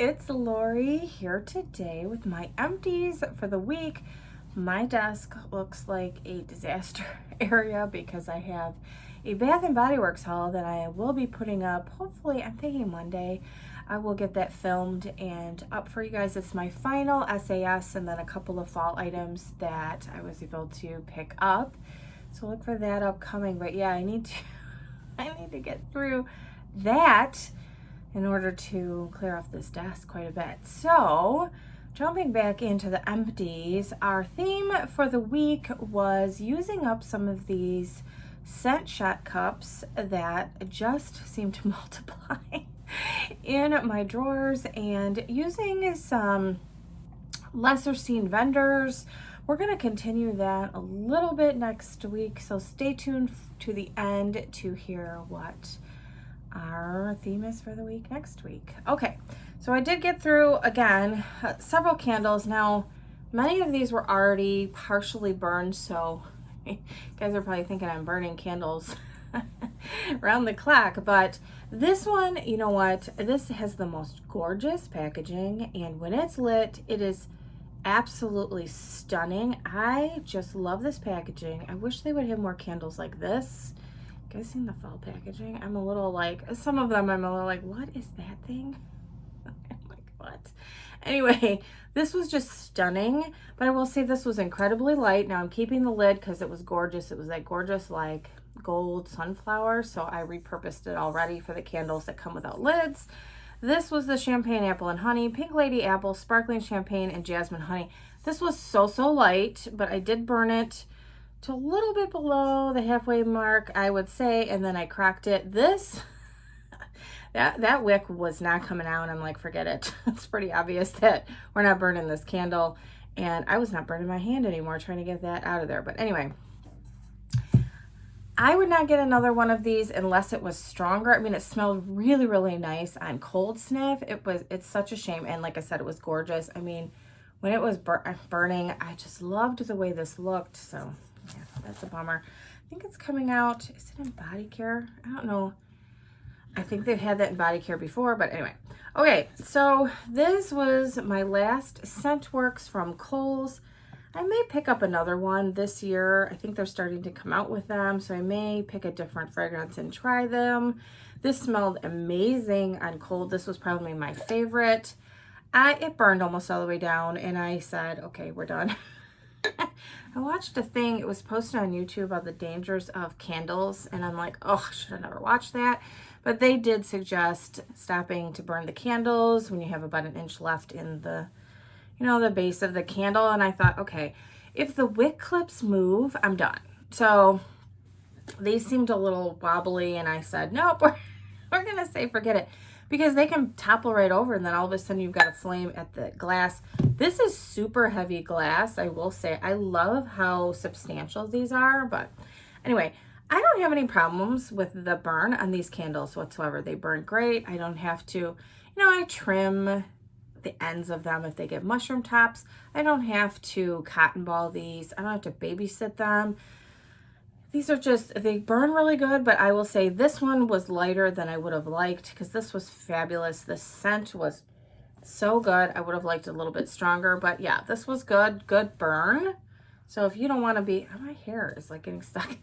it's Lori here today with my empties for the week. My desk looks like a disaster area because I have a Bath and Body Works haul that I will be putting up. Hopefully, I'm thinking Monday. I will get that filmed and up for you guys. It's my final SAS and then a couple of fall items that I was able to pick up. So look for that upcoming. But yeah, I need to get through that in order to clear off this desk quite a bit. So jumping back into the empties, our theme for the week was using up some of these scent shot cups that just seem to multiply in my drawers and using some lesser seen vendors. We're going to continue that a little bit next week, so stay tuned to the end to hear what our theme is for the week next week. Okay, so I did get through, again, several candles. Now, many of these were already partially burned, so you guys are probably thinking I'm burning candles around the clock, but this one, you know what? This has the most gorgeous packaging, and when it's lit, it is absolutely stunning. I just love this packaging. I wish they would have more candles like this. You guys seen the fall packaging? I'm a little like, some of them I'm a little like, what is that thing? I'm like, what? Anyway, this was just stunning, but I will say this was incredibly light. Now I'm keeping the lid because it was gorgeous. It was that gorgeous like gold sunflower, so I repurposed it already for the candles that come without lids. This was the champagne apple and honey, pink lady apple, sparkling champagne, and jasmine honey. This was so light, but I did burn it to a little bit below the halfway mark, I would say, and then I cracked it. This, that wick was not coming out. I'm like, forget it. It's pretty obvious that we're not burning this candle, and I was not burning my hand anymore trying to get that out of there. But anyway, I would not get another one of these unless it was stronger. I mean, it smelled really nice on cold sniff. It's such a shame, and like I said, it was gorgeous. I mean, when it was burning, I just loved the way this looked, so yeah, that's a bummer. I think it's coming out. Is it in body care? I don't know. I think they've had that in body care before, but anyway. Okay, so this was my last Scentworks from Kohl's. I may pick up another one this year. I think they're starting to come out with them, so I may pick a different fragrance and try them. This smelled amazing on cold. This was probably my favorite. It burned almost all the way down, and I said, okay, we're done. I watched a thing, it was posted on YouTube about the dangers of candles, and I'm like, oh, I should have never watched that. But they did suggest stopping to burn the candles when you have about an inch left in the, the base of the candle. And I thought, okay, if the wick clips move, I'm done. So these seemed a little wobbly, and I said, nope, we're gonna say forget it, because they can topple right over, and then all of a sudden you've got a flame at the glass. This is super heavy glass, I will say. I love how substantial these are, but anyway, I don't have any problems with the burn on these candles whatsoever. They burn great. I don't have to, I trim the ends of them if they get mushroom tops. I don't have to cotton ball these. I don't have to babysit them. These are just, they burn really good, but I will say this one was lighter than I would have liked because this was fabulous. The scent was so good. I would have liked it a little bit stronger, but yeah, this was good burn. So if you don't want to be, my hair is like getting stuck.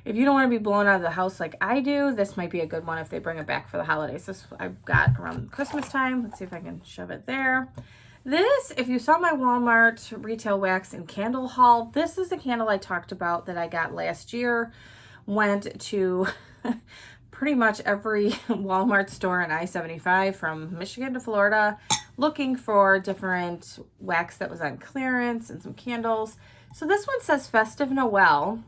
If you don't want to be blown out of the house like I do, this might be a good one if they bring it back for the holidays. This I've got around Christmas time. Let's see if I can shove it there. This, if you saw my Walmart retail wax and candle haul, this is the candle I talked about that I got last year. Went to pretty much every Walmart store in I-75 from Michigan to Florida looking for different wax that was on clearance and some candles. So this one says Festive Noel,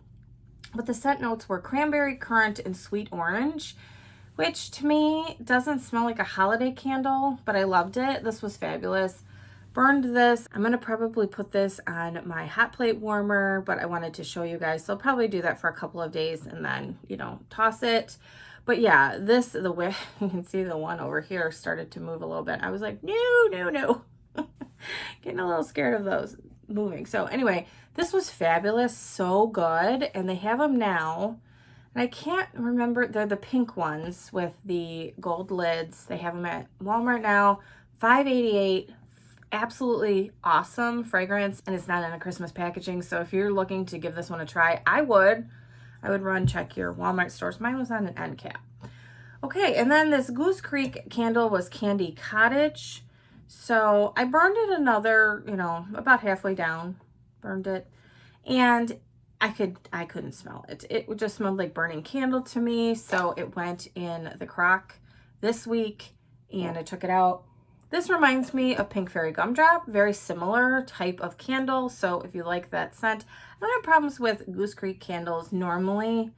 but the scent notes were cranberry, currant, and sweet orange, which to me doesn't smell like a holiday candle, but I loved it. This was fabulous. Burned this. I'm going to probably put this on my hot plate warmer, but I wanted to show you guys. So I'll probably do that for a couple of days and then, toss it. But yeah, the way you can see the one over here started to move a little bit. I was like, no. Getting a little scared of those moving. So anyway, this was fabulous. So good. And they have them now. And I can't remember. They're the pink ones with the gold lids. They have them at Walmart now. $5.88. Absolutely awesome fragrance, and it's not in a Christmas packaging. So if you're looking to give this one a try, I would run check your Walmart stores. Mine was on an end cap. Okay, and then this Goose Creek candle was Candy Cottage. So I burned it another, about halfway down, burned it, and I couldn't smell it. It just smelled like burning candle to me. So it went in the crock this week, and I took it out. This reminds me of Pink Fairy Gumdrop, very similar type of candle. So if you like that scent, I don't have problems with Goose Creek candles normally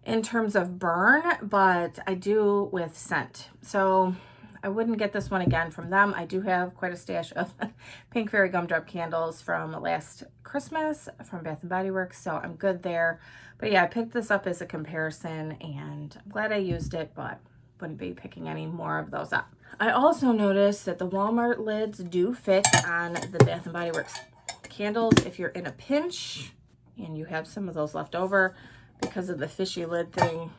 in terms of burn, but I do with scent. So I wouldn't get this one again from them. I do have quite a stash of Pink Fairy Gumdrop candles from last Christmas from Bath & Body Works, so I'm good there. But yeah, I picked this up as a comparison, and I'm glad I used it, but wouldn't be picking any more of those up. I also noticed that the Walmart lids do fit on the Bath & Body Works candles if you're in a pinch and you have some of those left over because of the fishy lid thing.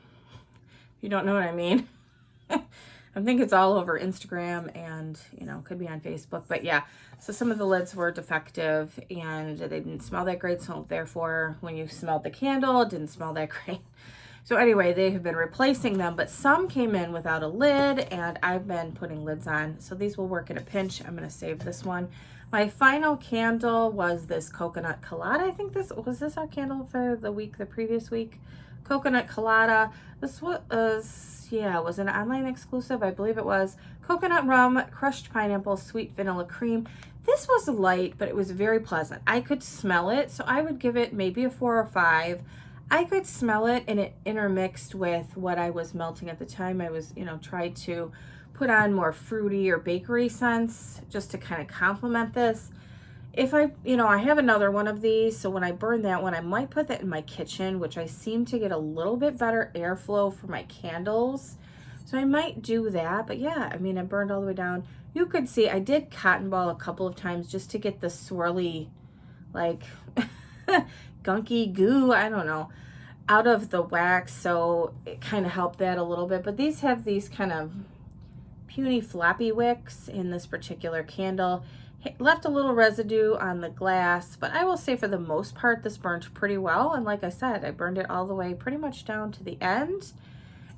If you don't know what I mean. I think it's all over Instagram and, could be on Facebook. But yeah, so some of the lids were defective and they didn't smell that great. So therefore, when you smelled the candle, it didn't smell that great. So anyway, they have been replacing them, but some came in without a lid, and I've been putting lids on. So these will work in a pinch. I'm going to save this one. My final candle was this Coconut Colada. I think this was our candle for the previous week. Coconut Colada. This was, it was an online exclusive. I believe it was coconut rum, crushed pineapple, sweet vanilla cream. This was light, but it was very pleasant. I could smell it, so I would give it maybe a 4 or 5. I could smell it, and it intermixed with what I was melting at the time. I was, tried to put on more fruity or bakery scents just to kind of complement this. If I have another one of these, so when I burn that one, I might put that in my kitchen, which I seem to get a little bit better airflow for my candles. So I might do that, but yeah, I burned all the way down. You could see I did cotton ball a couple of times just to get the swirly, like, gunky goo, I don't know, out of the wax, so it kind of helped that a little bit. But these have these kind of puny floppy wicks in this particular candle. It left a little residue on the glass, but I will say for the most part this burned pretty well. And like I said, I burned it all the way pretty much down to the end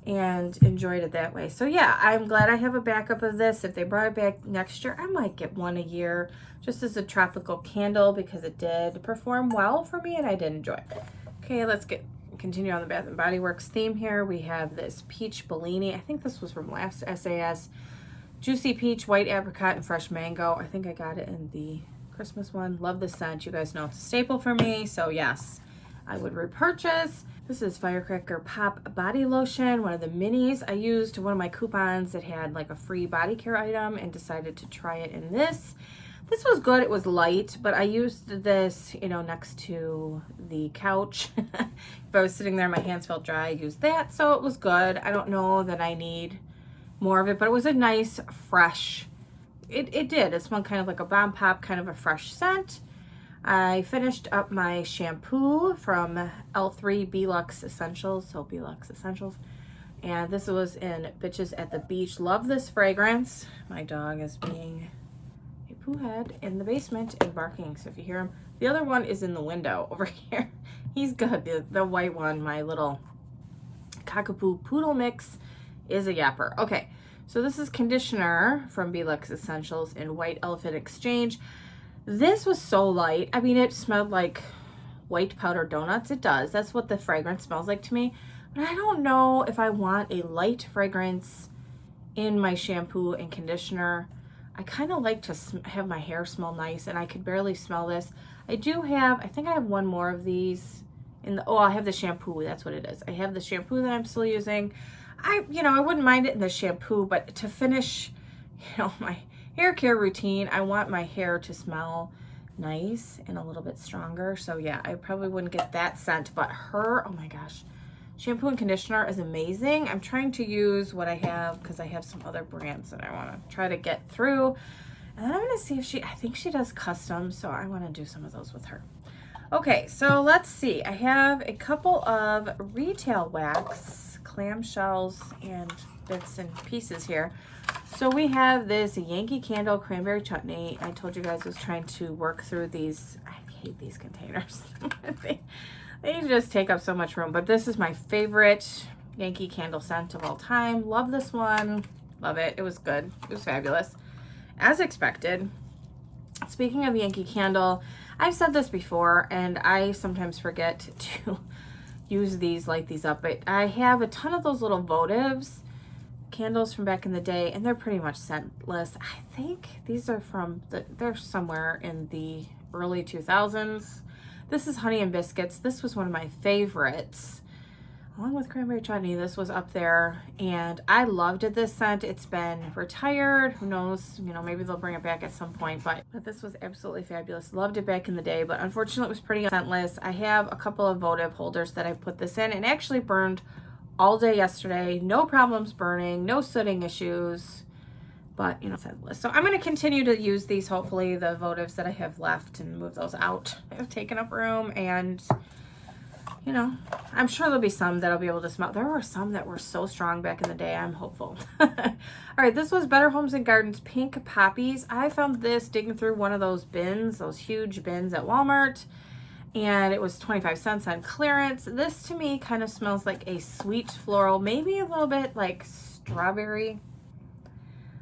and enjoyed it that way. So yeah, I'm glad I have a backup of this. If they brought it back next year, I might get one a year just as a tropical candle because it did perform well for me and I did enjoy it. Okay, let's continue on the Bath & Body Works theme here. We have this Peach Bellini. I think this was from last SAS. Juicy peach, white apricot, and fresh mango. I think I got it in the Christmas one. Love the scent. You guys know it's a staple for me. So yes, I would repurchase. This is Firecracker Pop Body Lotion, one of the minis. I used one of my coupons that had like a free body care item and decided to try it in this. This was good. It was light, but I used this, next to the couch. If I was sitting there, my hands felt dry, I used that. So it was good. I don't know that I need more of it, but it was a nice, fresh, it did. It smelled kind of like a bomb pop, kind of a fresh scent. I finished up my shampoo from L3 Belux Essentials, so Belux Essentials. And this was in Bitches at the Beach. Love this fragrance. My dog is being a poo head in the basement and barking, so if you hear him. The other one is in the window over here. He's good. The white one, my little cockapoo poodle mix, is a yapper. Okay, so this is conditioner from Belux Essentials in White Elephant Exchange. This was so light. It smelled like white powdered donuts. It does. That's what the fragrance smells like to me. But I don't know if I want a light fragrance in my shampoo and conditioner. I kind of like to have my hair smell nice, and I could barely smell this. I think I have one more of these in the, I have the shampoo. That's what it is. I have the shampoo that I'm still using. I wouldn't mind it in the shampoo, but to finish, my hair care routine, I want my hair to smell nice and a little bit stronger. So yeah, I probably wouldn't get that scent, but her, oh my gosh, shampoo and conditioner is amazing. I'm trying to use what I have because I have some other brands that I want to try to get through. And then I'm going to see if I think she does custom, so I want to do some of those with her. Okay, so let's see. I have a couple of retail wax clamshells and bits and pieces here. So we have this Yankee Candle cranberry chutney. I told you guys I was trying to work through these. I hate these containers. They just take up so much room. But this is my favorite Yankee Candle scent of all time. Love this one. Love it. It was good. It was fabulous. As expected. Speaking of Yankee Candle, I've said this before, and I sometimes forget to use these, light these up, but I have a ton of those little votives candles from back in the day, and they're pretty much scentless. I think these are from, they're somewhere in the early 2000s. This is Honey and Biscuits. This was one of my favorites. Along with cranberry chutney, this was up there, and I loved it, this scent. It's been retired. Who knows? You know, maybe they'll bring it back at some point, but this was absolutely fabulous. Loved it back in the day, but unfortunately it was pretty scentless. I have a couple of votive holders that I put this in, and actually burned all day yesterday. No problems burning, no sooting issues, but, you know, scentless. So I'm going to continue to use these, hopefully, the votives that I have left, and move those out. I've taken up room, and you know, I'm sure there'll be some that I'll be able to smell. There were some that were so strong back in the day. I'm hopeful. All right, this was Better Homes and Gardens Pink Poppies. I found this digging through one of those bins, those huge bins at Walmart, and it was 25 cents on clearance. This to me kind of smells like a sweet floral, maybe a little bit like strawberry.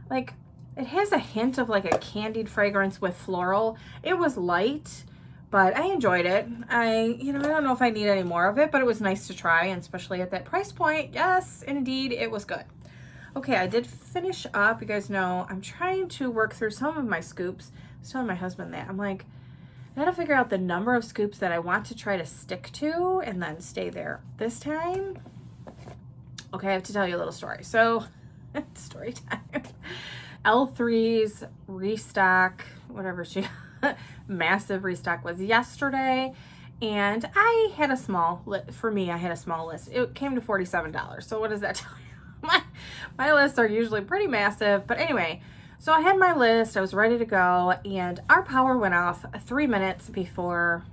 Like, it has a hint of like a candied fragrance with floral. It was light, but I enjoyed it. I don't know if I need any more of it, but it was nice to try, and especially at that price point. Yes, indeed, it was good. Okay, I did finish up. You guys know I'm trying to work through some of my scoops. I was telling my husband that. I'm like, I gotta figure out the number of scoops that I want to try to stick to and then stay there. This time, okay, I have to tell you a little story. So, story time. L3's restock, whatever massive restock was yesterday, and I had a small list. It came to $47. So what does that tell you? My lists are usually pretty massive, but anyway, so I had my list, I was ready to go, and our power went off 3 minutes before.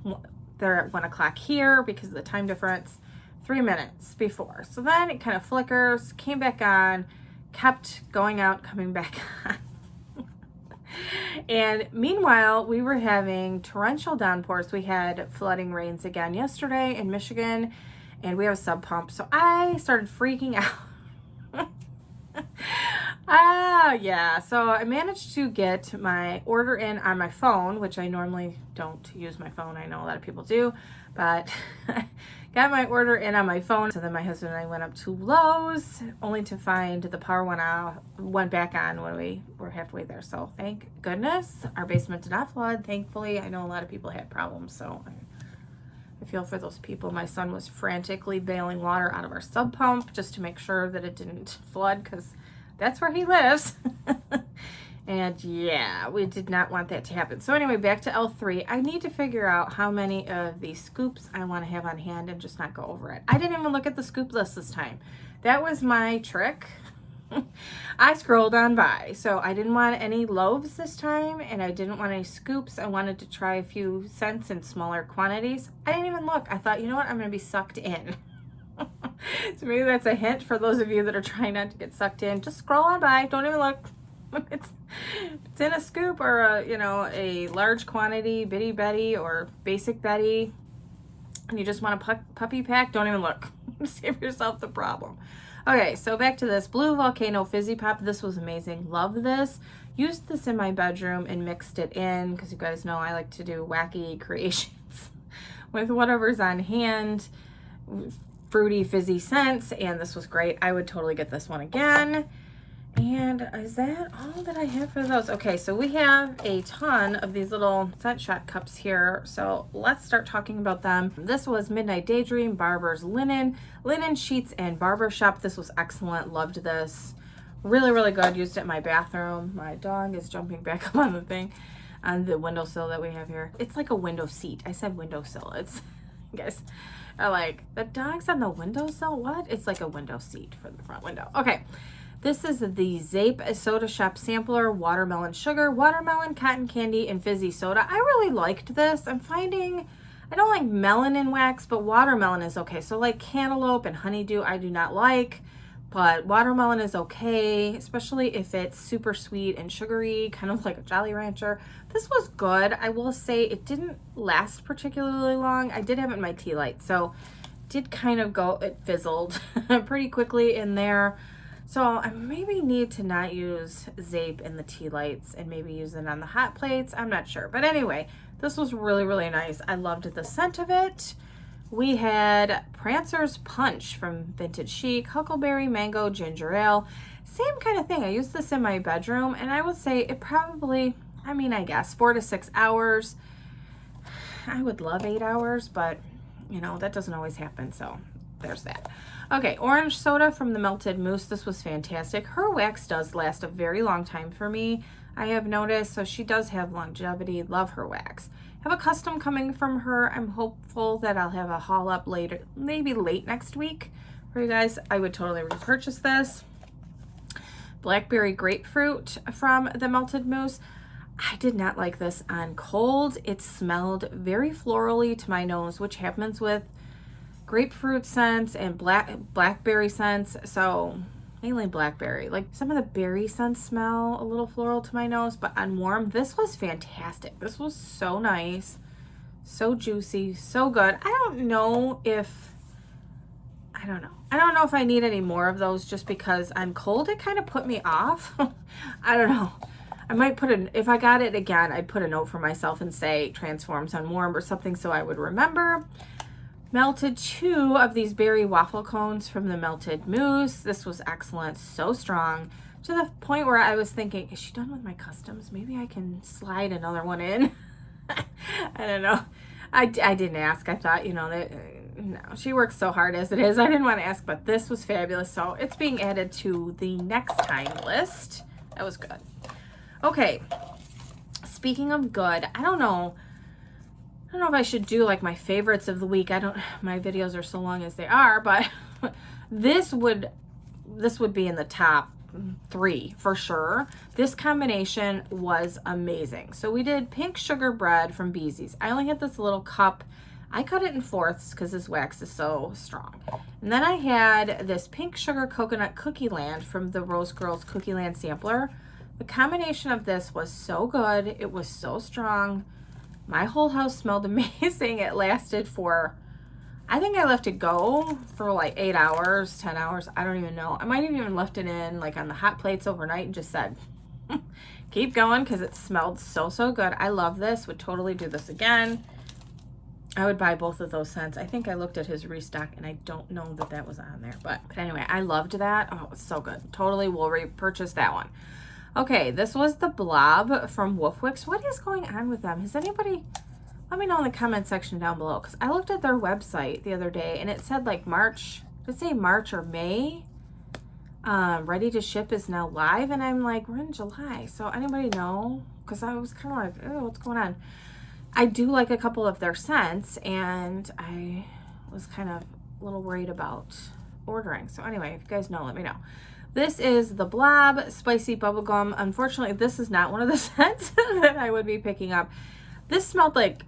They're at 1 o'clock here because of the time difference. 3 minutes before. So then it kind of flickers, came back on, kept going out, coming back on. And meanwhile, we were having torrential downpours. We had flooding rains again yesterday in Michigan, and we have a sub pump. So I started freaking out. Yeah. So I managed to get my order in on my phone, which I normally don't use my phone. I know a lot of people do, but got my order in on my phone. So then my husband and I went up to Lowe's, only to find the power went back on when we were halfway there. So thank goodness our basement did not flood. Thankfully, I know a lot of people had problems, so I feel for those people. My son was frantically bailing water out of our sub pump just to make sure that it didn't flood, because that's where he lives. And yeah, we did not want that to happen. So anyway, back to L3. I need to figure out how many of these scoops I want to have on hand and just not go over it. I didn't even look at the scoop list this time. That was my trick. I scrolled on by. So I didn't want any loaves this time, and I didn't want any scoops. I wanted to try a few scents in smaller quantities. I didn't even look. I thought, you know what? I'm going to be sucked in. So maybe that's a hint for those of you that are trying not to get sucked in. Just scroll on by. Don't even look. It's in a scoop or a large quantity, Bitty Betty or Basic Betty, and you just want a puppy pack, don't even look. Save yourself the problem. Okay, so back to this Blue Volcano Fizzy Pop. This was amazing. Love this. Used this in my bedroom and mixed it in, because you guys know I like to do wacky creations with whatever's on hand. Fruity, fizzy scents, and this was great. I would totally get this one again. And is that all that I have for those? Okay, so we have a ton of these little scent shot cups here. So let's start talking about them. This was Midnight Daydream Barber's Linen Sheets and Barber Shop. This was excellent. Loved this. Really, really good. Used it in my bathroom. My dog is jumping back up on the thing, on the windowsill that we have here. It's like a window seat. I said windowsill. It's, you guys are like, the dog's on the windowsill? What? It's like a window seat for the front window. Okay. This is the Zape Soda Shop Sampler Watermelon Sugar, Watermelon, Cotton Candy, and Fizzy Soda. I really liked this. I'm finding I don't like melon in wax, but watermelon is okay. So like cantaloupe and honeydew, I do not like, but watermelon is okay, especially if it's super sweet and sugary, kind of like a Jolly Rancher. This was good. I will say it didn't last particularly long. I did have it in my tea light, so it did kind of go, it fizzled pretty quickly in there. So I maybe need to not use Zape in the tea lights and maybe use it on the hot plates. I'm not sure. But anyway, this was really, really nice. I loved the scent of it. We had Prancer's Punch from Vintage Chic, Huckleberry Mango Ginger Ale. Same kind of thing. I used this in my bedroom, and I would say it probably, I mean, I guess 4 to 6 hours. I would love 8 hours, but you know, that doesn't always happen. So there's that. Okay, orange soda from the Melted Mousse. This was fantastic. Her wax does last a very long time for me, I have noticed, so she does have longevity. Love her wax. Have a custom coming from her. I'm hopeful that I'll have a haul up later, maybe late next week for you guys. I would totally repurchase this. Blackberry Grapefruit from the Melted Mousse. I did not like this on cold. It smelled very florally to my nose, which happens with grapefruit scents and blackberry scents. So mainly blackberry. Like some of the berry scents smell a little floral to my nose, but on warm, this was fantastic. This was so nice, so juicy, so good. I don't know if I need any more of those just because I'm cold. It kind of put me off. I don't know. I might if I got it again, I'd put a note for myself and say transforms on warm or something so I would remember. Melted 2 of these berry waffle cones from the Melted Mousse. This was excellent, so strong, to the point where I was thinking, is she done with my customs? Maybe I can slide another one in. I don't know. I didn't ask. I thought, you know, that no, she works so hard as it is. I didn't want to ask, but this was fabulous. So it's being added to the next time list. That was good. Okay, speaking of good, I don't know if I should do like my favorites of the week. My videos are so long as they are, but this would be in the top 3 for sure. This combination was amazing. So we did pink sugar bread from Beezy's. I only had this little cup. I cut it in 4ths because this wax is so strong. And then I had this pink sugar coconut cookie land from the Rose Girls Cookie Land sampler. The combination of this was so good. It was so strong. My whole house smelled amazing. It lasted for, I think I left it go for like 8 hours, 10 hours. I don't even know. I might have even left it in like on the hot plates overnight and just said, keep going because it smelled so, so good. I love this. Would totally do this again. I would buy both of those scents. I think I looked at his restock and I don't know that was on there. But anyway, I loved that. Oh, it was so good. Totally will repurchase that one. Okay, this was the Blob from Wolfwicks. What is going on with them? Has anybody, let me know in the comment section down below, because I looked at their website the other day and it said like March, did it say March or May? Ready to ship is now live, and I'm like, we're in July. So anybody know? Because I was kind of like, oh, what's going on? I do like a couple of their scents, and I was kind of a little worried about ordering. So anyway, if you guys know, let me know. This is the Blob Spicy Bubblegum. Unfortunately, this is not one of the scents that I would be picking up. This smelled like,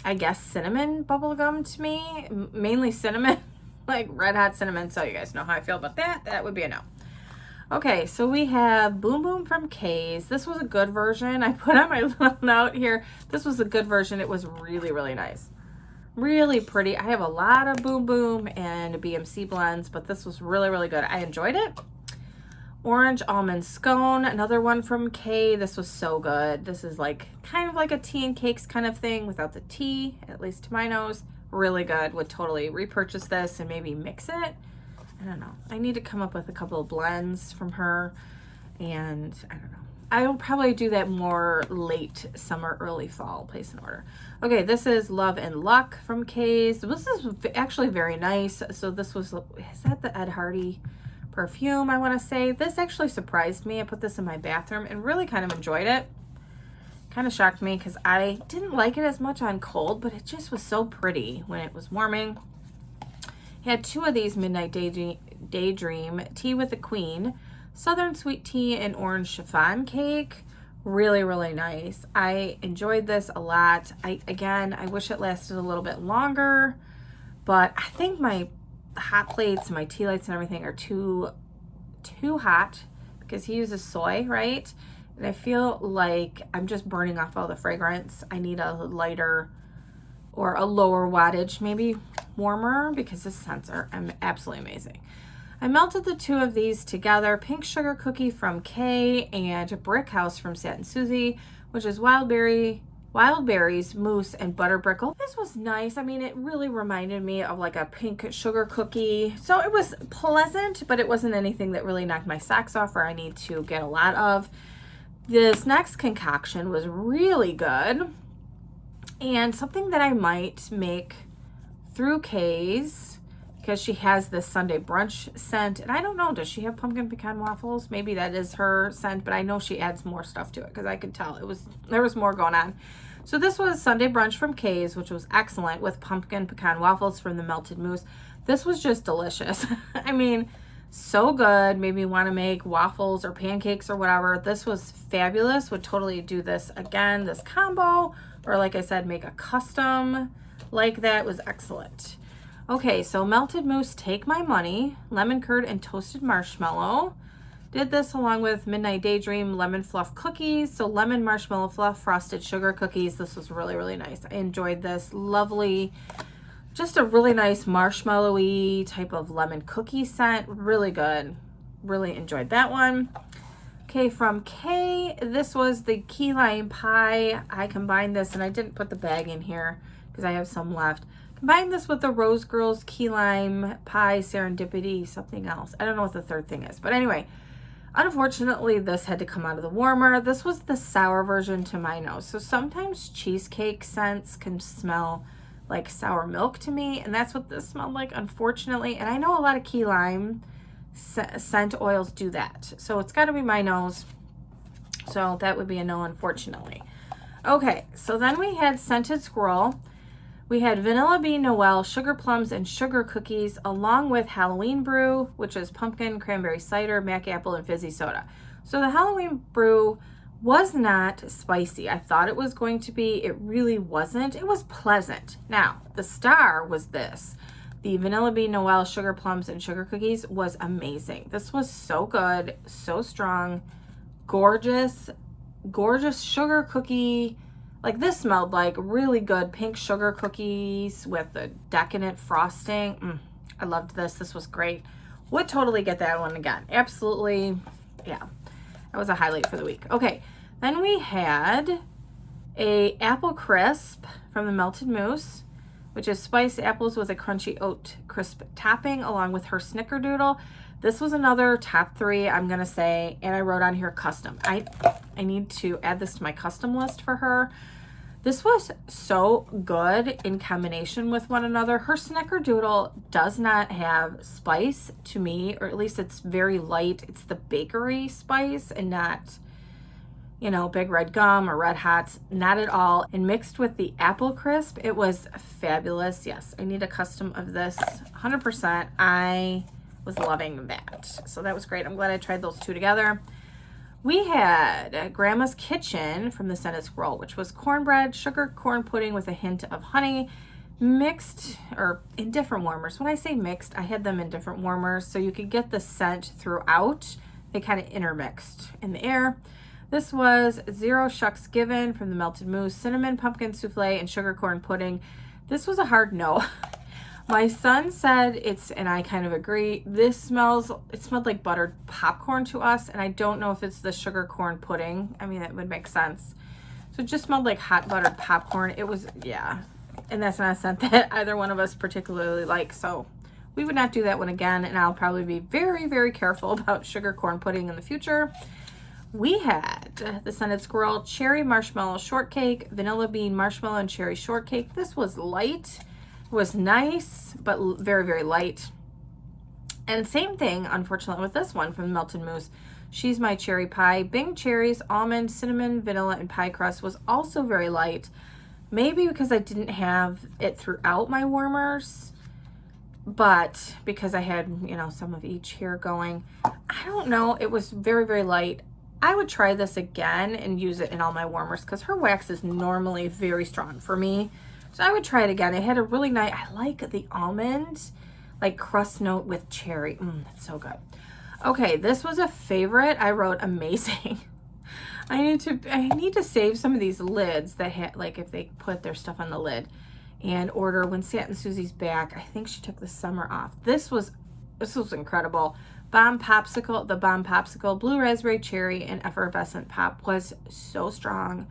I guess, cinnamon bubblegum to me. Mainly cinnamon, like red hot cinnamon. So you guys know how I feel about that. That would be a no. Okay, so we have Boom Boom from K's. This was a good version. I put on my little note here. This was a good version. It was really, really nice. Really pretty. I have a lot of Boom Boom and BMC blends, but this was really, really good. I enjoyed it. Orange Almond Scone, another one from K. This was so good. This is like kind of like a tea and cakes kind of thing without the tea, at least to my nose. Really good. Would totally repurchase this and maybe mix it. I don't know. I need to come up with a couple of blends from her, and I don't know. I will probably do that more late summer, early fall, place an order. Okay, this is Love and Luck from K's. This is actually very nice. So this was, is that the Ed Hardy perfume, I want to say? This actually surprised me. I put this in my bathroom and really kind of enjoyed it. Kind of shocked me because I didn't like it as much on cold, but it just was so pretty when it was warming. He had 2 of these Midnight Daydream Tea with the Queen, Southern Sweet Tea and Orange Chiffon Cake. Really, really nice. I enjoyed this a lot. I wish it lasted a little bit longer, but I think my hot plates, my tea lights and everything are too hot because he uses soy, right? And I feel like I'm just burning off all the fragrance. I need a lighter or a lower wattage, maybe warmer, because the scents are absolutely amazing. I melted the two of these together, Pink Sugar Cookie from Kay and Brick House from Satin Susie, which is wild berries, mousse, and butter brickle. This was nice. I mean, it really reminded me of like a pink sugar cookie. So it was pleasant, but it wasn't anything that really knocked my socks off or I need to get a lot of. This next concoction was really good and something that I might make through Kay's because she has this Sunday brunch scent. And I don't know, does she have pumpkin pecan waffles? Maybe that is her scent, but I know she adds more stuff to it because I could tell there was more going on. So this was Sunday brunch from Kay's, which was excellent, with pumpkin pecan waffles from the Melted Mousse. This was just delicious. I mean, so good. Made me want to make waffles or pancakes or whatever. This was fabulous. Would totally do this again, this combo, or like I said, make a custom like that. Was excellent. Okay, so Melted Mousse, Take My Money, lemon curd and toasted marshmallow. Did this along with Midnight Daydream lemon fluff cookies. So lemon marshmallow fluff frosted sugar cookies. This was really, really nice. I enjoyed this. Lovely, just a really nice marshmallowy type of lemon cookie scent. Really good. Really enjoyed that one. Okay, from Kay, this was the key lime pie. I combined this, and I didn't put the bag in here because I have some left. Combine this with the Rose Girls key lime pie serendipity, something else. I don't know what the third thing is, but anyway, unfortunately, this had to come out of the warmer. This was the sour version to my nose. So sometimes cheesecake scents can smell like sour milk to me, and that's what this smelled like, unfortunately. And I know a lot of key lime scent oils do that. So it's got to be my nose. So that would be a no, unfortunately. Okay, so then we had Scented Squirrel. We had Vanilla Bean Noel, Sugar Plums, and Sugar Cookies, along with Halloween Brew, which is pumpkin, cranberry cider, mac apple, and fizzy soda. So the Halloween Brew was not spicy. I thought it was going to be. It really wasn't. It was pleasant. Now, the star was this. The Vanilla Bean Noel, Sugar Plums, and Sugar Cookies was amazing. This was so good, so strong, gorgeous, gorgeous sugar cookie. Like, this smelled like really good pink sugar cookies with the decadent frosting. I loved this. This was great. Would totally get that one again. Absolutely. Yeah. That was a highlight for the week. Okay. Then we had a apple crisp from the Melted Mousse, which is spiced apples with a crunchy oat crisp topping, along with her snickerdoodle. This was another top 3, I'm going to say, and I wrote on here custom. I need to add this to my custom list for her. This was so good in combination with one another. Her snickerdoodle does not have spice to me, or at least it's very light. It's the bakery spice and not, you know, Big Red Gum or Red Hots, not at all. And mixed with the apple crisp, it was fabulous. Yes, I need a custom of this 100%. I was loving that. So that was great. I'm glad I tried those two together. We had Grandma's Kitchen from the Scented Squirrel, which was cornbread, sugar corn pudding with a hint of honey, mixed or in different warmers. When I say mixed, I had them in different warmers so you could get the scent throughout. They kind of intermixed in the air. This was Zero Shucks Given from the Melted Mousse, cinnamon pumpkin souffle, and sugar corn pudding. This was a hard no. My son said and I kind of agree, it smelled like buttered popcorn to us, and I don't know if it's the sugar corn pudding. I mean, that would make sense. So it just smelled like hot buttered popcorn. It was, yeah. And that's not a scent that either one of us particularly like. So we would not do that one again, and I'll probably be very, very careful about sugar corn pudding in the future. We had the Scented Squirrel Cherry Marshmallow Shortcake, Vanilla Bean Marshmallow and Cherry Shortcake. This was light. Was nice, but very, very light. And same thing, unfortunately, with this one from Melted Mousse. She's My Cherry Pie. Bing cherries, almond, cinnamon, vanilla, and pie crust was also very light. Maybe because I didn't have it throughout my warmers, but because I had, you know, some of each here going. I don't know. It was very, very light. I would try this again and use it in all my warmers because her wax is normally very strong for me. So I would try it again. It had a really nice, I like the almond, like crust note with cherry. That's so good. Okay, this was a favorite. I wrote amazing. I need to save some of these lids that like if they put their stuff on the lid and order when Satin Susie's back. I think she took the summer off. This was incredible. Bomb Popsicle, the Bomb Popsicle, Blue Raspberry Cherry, and Effervescent Pop was so strong,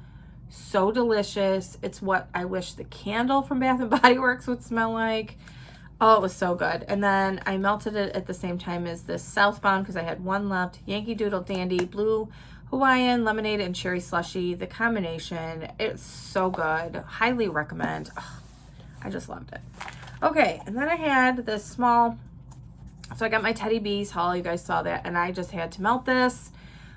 so delicious. It's what I wish the candle from Bath & Body Works would smell like. Oh, it was so good. And then I melted it at the same time as this Southbound because I had one left. Yankee Doodle Dandy, Blue Hawaiian, Lemonade, and Cherry Slushy. The combination, it's so good. Highly recommend. Oh, I just loved it. Okay, and then I had this small, so I got my Teddy Bees haul. You guys saw that. And I just had to melt this.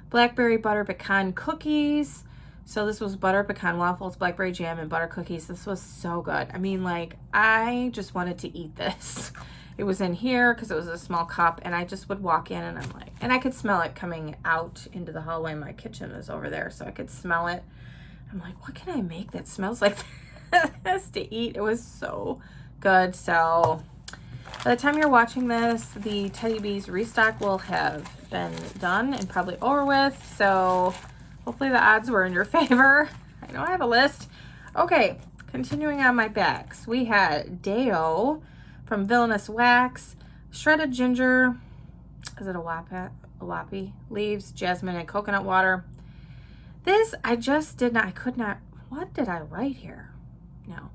Blackberry Butter Pecan Cookies. So this was butter pecan waffles, blackberry jam, and butter cookies. This was so good. I mean, like, I just wanted to eat this. It was in here because it was a small cup, and I just would walk in, and I'm like, and I could smell it coming out into the hallway. My kitchen is over there, so I could smell it. I'm like, what can I make that smells like this to eat? It was so good. So by the time you're watching this, the Teddy Bees restock will have been done and probably over with. So hopefully the odds were in your favor. I know I have a list. Okay, continuing on my bags. We had Deo from Villainous Wax, shredded ginger, is it a wapi? Leaves, jasmine, and coconut water. This, I could not, what did I write here? No.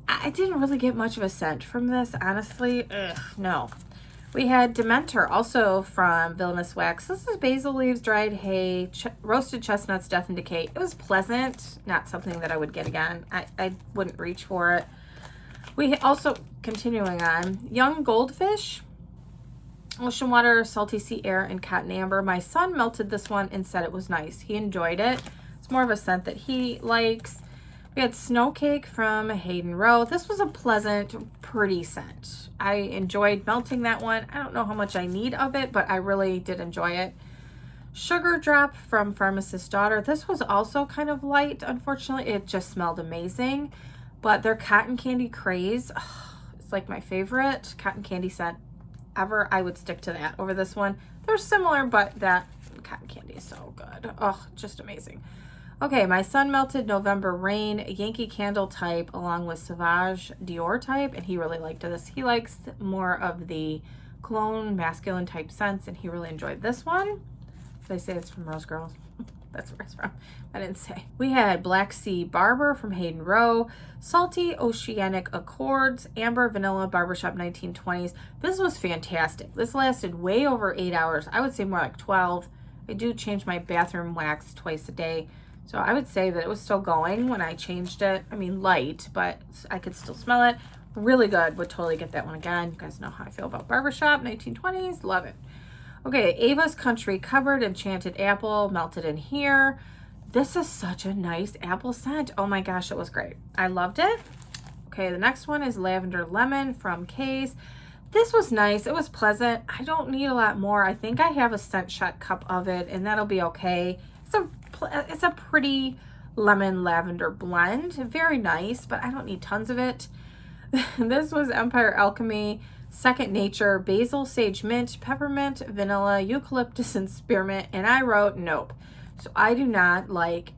I didn't really get much of a scent from this, honestly. No. We had Dementor, also from Villainous Wax. This is basil leaves, dried hay, roasted chestnuts, death and decay. It was pleasant, not something that I would get again. I wouldn't reach for it. We also, continuing on, Young Goldfish, ocean water, salty sea air, and cotton amber. My son melted this one and said it was nice. He enjoyed it. It's more of a scent that he likes. We had Snow Cake from Hayden Row. This was a pleasant, pretty scent. I enjoyed melting that one. I don't know how much I need of it, but I really did enjoy it. Sugar Drop from Pharmacist's Daughter. This was also kind of light, unfortunately. It just smelled amazing. But their Cotton Candy Craze, it's like my favorite cotton candy scent ever. I would stick to that over this one. They're similar, but that cotton candy is so good. Oh, just amazing. Okay, my son melted November Rain, Yankee Candle type, along with Sauvage Dior type, and he really liked this. He likes more of the cologne, masculine type scents, and he really enjoyed this one. Did I say it's from Rose Girls? That's where it's from. I didn't say. We had Black Sea Barber from Hayden Row, Salty Oceanic Accords, Amber Vanilla Barbershop 1920s. This was fantastic. This lasted way over 8 hours. I would say more like 12. I do change my bathroom wax twice a day. So I would say that it was still going when I changed it. I mean, light, but I could still smell it. Really good. Would totally get that one again. You guys know how I feel about Barbershop 1920s. Love it. Okay, Avas Country Covered Enchanted Apple, melted in here. This is such a nice apple scent. Oh my gosh, it was great. I loved it. Okay, the next one is Lavender Lemon from Kay's. This was nice. It was pleasant. I don't need a lot more. I think I have a scent shot cup of it, and that'll be okay. It's a pretty lemon lavender blend. Very nice, but I don't need tons of it. This was Empire Alchemy, Second Nature, Basil, Sage Mint, Peppermint, Vanilla, Eucalyptus, and Spearmint, and I wrote nope. So I do not like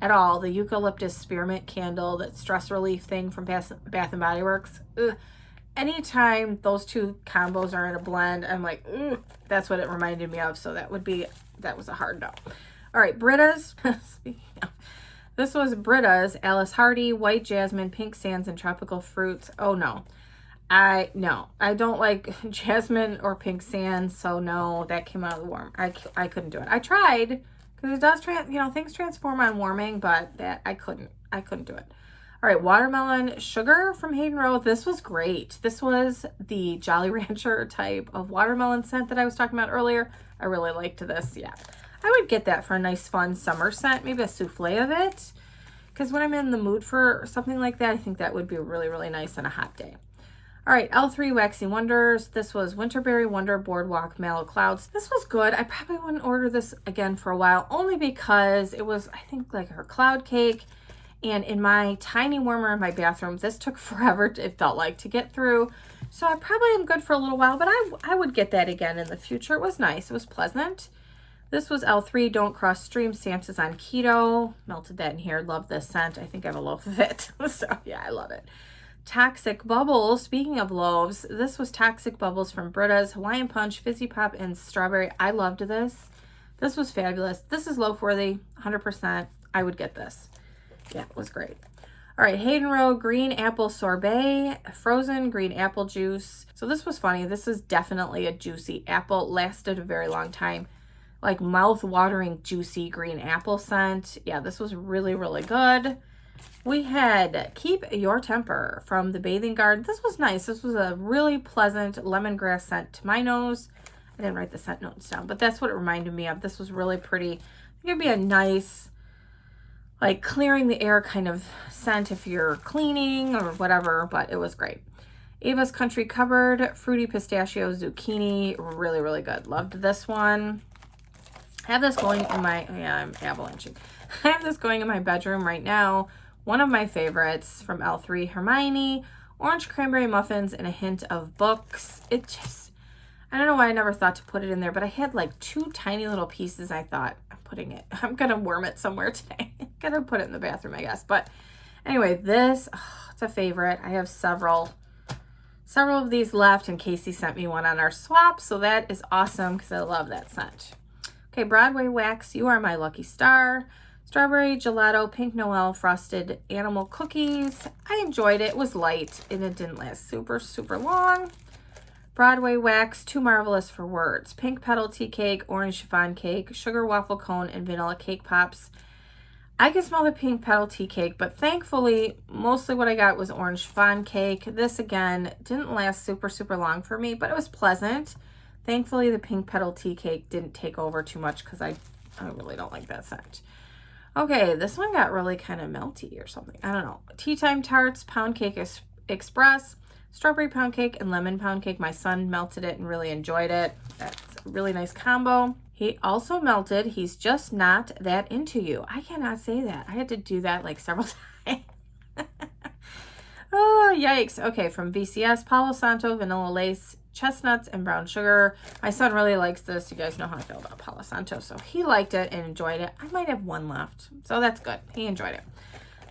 at all the Eucalyptus Spearmint candle, that stress relief thing from Bath & Body Works. Ugh. Anytime those two combos are in a blend, I'm like, ugh, that's what it reminded me of. So that was a hard no. All right, Britas. Speaking of, this was Britas, Alice Hardy, White Jasmine, Pink Sands, and Tropical Fruits. Oh no. I don't like jasmine or pink sands, so no, that came out of the warm. I couldn't do it. I tried, because it does things transform on warming, but that I couldn't do it. All right, Watermelon Sugar from Hayden Row. This was great. This was the Jolly Rancher type of watermelon scent that I was talking about earlier. I really liked this. Yeah, I would get that for a nice, fun summer scent, maybe a souffle of it, because when I'm in the mood for something like that, I think that would be really, really nice on a hot day. All right, L3 Waxy Wonders. This was Winterberry Wonder Boardwalk Mallow Clouds. This was good. I probably wouldn't order this again for a while, only because it was, I think, like her cloud cake. And in my tiny warmer in my bathroom, this took forever, it felt like, to get through. So I probably am good for a little while, but I would get that again in the future. It was nice. It was pleasant. This was L3 Don't Cross Stream. Sam's is on keto. Melted that in here. Love this scent. I think I have a loaf of it. So yeah, I love it. Toxic Bubbles. Speaking of loaves, this was Toxic Bubbles from Britas, Hawaiian Punch, Fizzy Pop, and Strawberry. I loved this. This was fabulous. This is loaf worthy, 100%. I would get this. Yeah, it was great. All right, Hayden Row Green Apple Sorbet, frozen green apple juice. So this was funny. This is definitely a juicy apple. Lasted a very long time. Like mouth-watering, juicy green apple scent. Yeah, this was really, really good. We had Keep Your Temper from the Bathing Garden. This was nice. This was a really pleasant lemongrass scent to my nose. I didn't write the scent notes down, but that's what it reminded me of. This was really pretty. I think it'd be a nice, like, clearing the air kind of scent if you're cleaning or whatever, but it was great. Avas Country Cupboard, Fruity Pistachio Zucchini. Really, really good. Loved this one. I have this going in my, yeah, I'm avalanching. I have this going in my bedroom right now. One of my favorites from L3, Hermione, Orange Cranberry Muffins and a hint of books. It just, I don't know why I never thought to put it in there, but I had like 2 tiny little pieces. I thought, I'm going to worm it somewhere today. I'm going to put it in the bathroom, I guess. But anyway, this, it's a favorite. I have several of these left, and Casey sent me one on our swap. So that is awesome because I love that scent. Okay, Broadway Wax, You Are My Lucky Star. Strawberry Gelato, Pink Noel, Frosted Animal Cookies. I enjoyed it. It was light, and it didn't last super, super long. Broadway Wax, Too Marvelous for Words. Pink Petal Tea Cake, Orange Chiffon Cake, Sugar Waffle Cone, and Vanilla Cake Pops. I can smell the Pink Petal Tea Cake, but thankfully, mostly what I got was Orange Chiffon Cake. This, again, didn't last super, super long for me, but it was pleasant. Thankfully, the Pink Petal Tea Cake didn't take over too much because I really don't like that scent. Okay, this one got really kind of melty or something. I don't know. Tea Time Tarts, Pound Cake Express, Strawberry Pound Cake, and Lemon Pound Cake. My son melted it and really enjoyed it. That's a really nice combo. He also melted He's Just Not That Into You. I cannot say that. I had to do that like several times. Oh, yikes. Okay, from VCS, Palo Santo, Vanilla Lace, Chestnuts, and Brown Sugar. My son really likes this. You guys know how I feel about Palo Santo. So he liked it and enjoyed it. I might have one left. So that's good. He enjoyed it.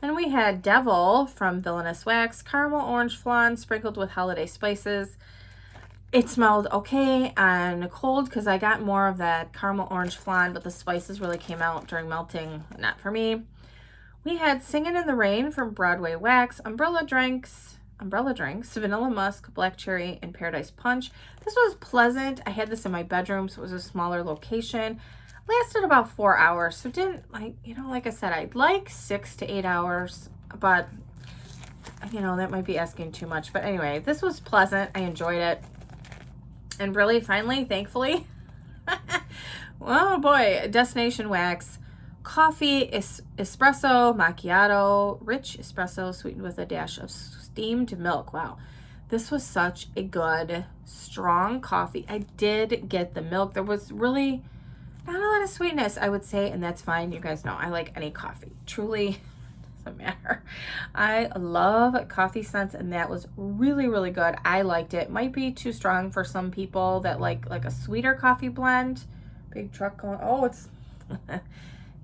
And we had Devil from Villainous Wax, Caramel Orange Flan sprinkled with holiday spices. It smelled okay and cold because I got more of that caramel orange flan, but the spices really came out during melting. Not for me. We had Singin' in the Rain from Broadway Wax, Umbrella Drinks, Vanilla Musk, Black Cherry, and Paradise Punch. This was pleasant. I had this in my bedroom, so it was a smaller location. Lasted about 4 hours, so didn't, like, like I said, I'd like 6 to 8 hours, but, that might be asking too much. But anyway, this was pleasant. I enjoyed it. And really, finally, thankfully, oh boy, Destination Wax, coffee, espresso, macchiato, rich espresso sweetened with a dash of steamed milk. Wow, this was such a good, strong coffee. I did get the milk. There was really not a lot of sweetness, I would say, and that's fine. You guys know I like any coffee. Truly, doesn't matter. I love coffee scents, and that was really, really good. I liked it. Might be too strong for some people that like a sweeter coffee blend. Big truck going. Oh, it's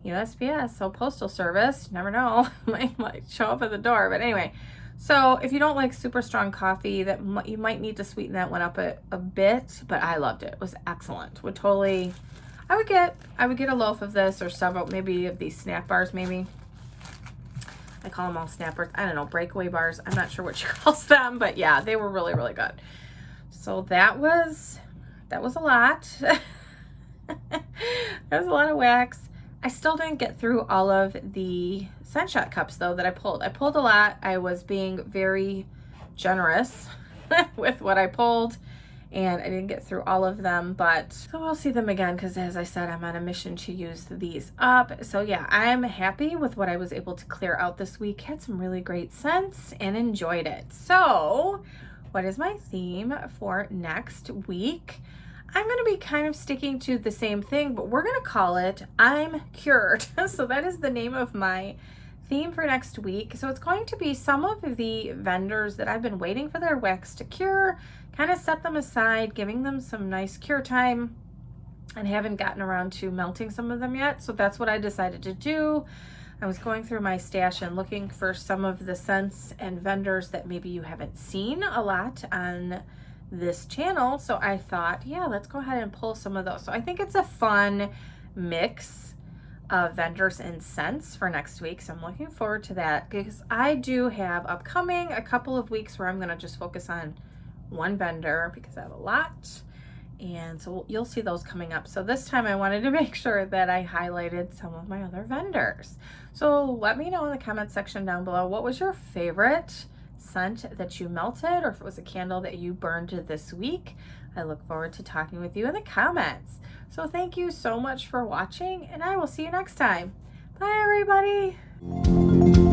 USPS, so postal service. Never know. might show up at the door. But anyway, so if you don't like super strong coffee, you might need to sweeten that one up a bit. But I loved it. It was excellent. I would get a loaf of this or several, maybe of these snap bars. Maybe I call them all snappers. I don't know, breakaway bars. I'm not sure what she calls them, but yeah, they were really, really good. So that was a lot. That was a lot of wax. I still didn't get through all of the Scent Shot cups, though, that I pulled. I pulled a lot. I was being very generous with what I pulled, and I didn't get through all of them, but so we'll see them again because, as I said, I'm on a mission to use these up. So yeah, I'm happy with what I was able to clear out this week. Had some really great scents and enjoyed it. So what is my theme for next week? I'm going to be kind of sticking to the same thing, but we're going to call it I'm Cured. So that is the name of my theme for next week. So it's going to be some of the vendors that I've been waiting for their wax to cure, kind of set them aside, giving them some nice cure time, and haven't gotten around to melting some of them yet. So that's what I decided to do. I was going through my stash and looking for some of the scents and vendors that maybe you haven't seen a lot on this channel. So I thought, yeah, let's go ahead and pull some of those. So I think it's a fun mix of vendors and scents for next week. So I'm looking forward to that because I do have upcoming a couple of weeks where I'm going to just focus on one vendor because I have a lot. And so you'll see those coming up. So this time I wanted to make sure that I highlighted some of my other vendors. So let me know in the comment section down below, what was your favorite scent that you melted, or if it was a candle that you burned this week. I look forward to talking with you in the comments. So thank you so much for watching, and I will see you next time. Bye, everybody.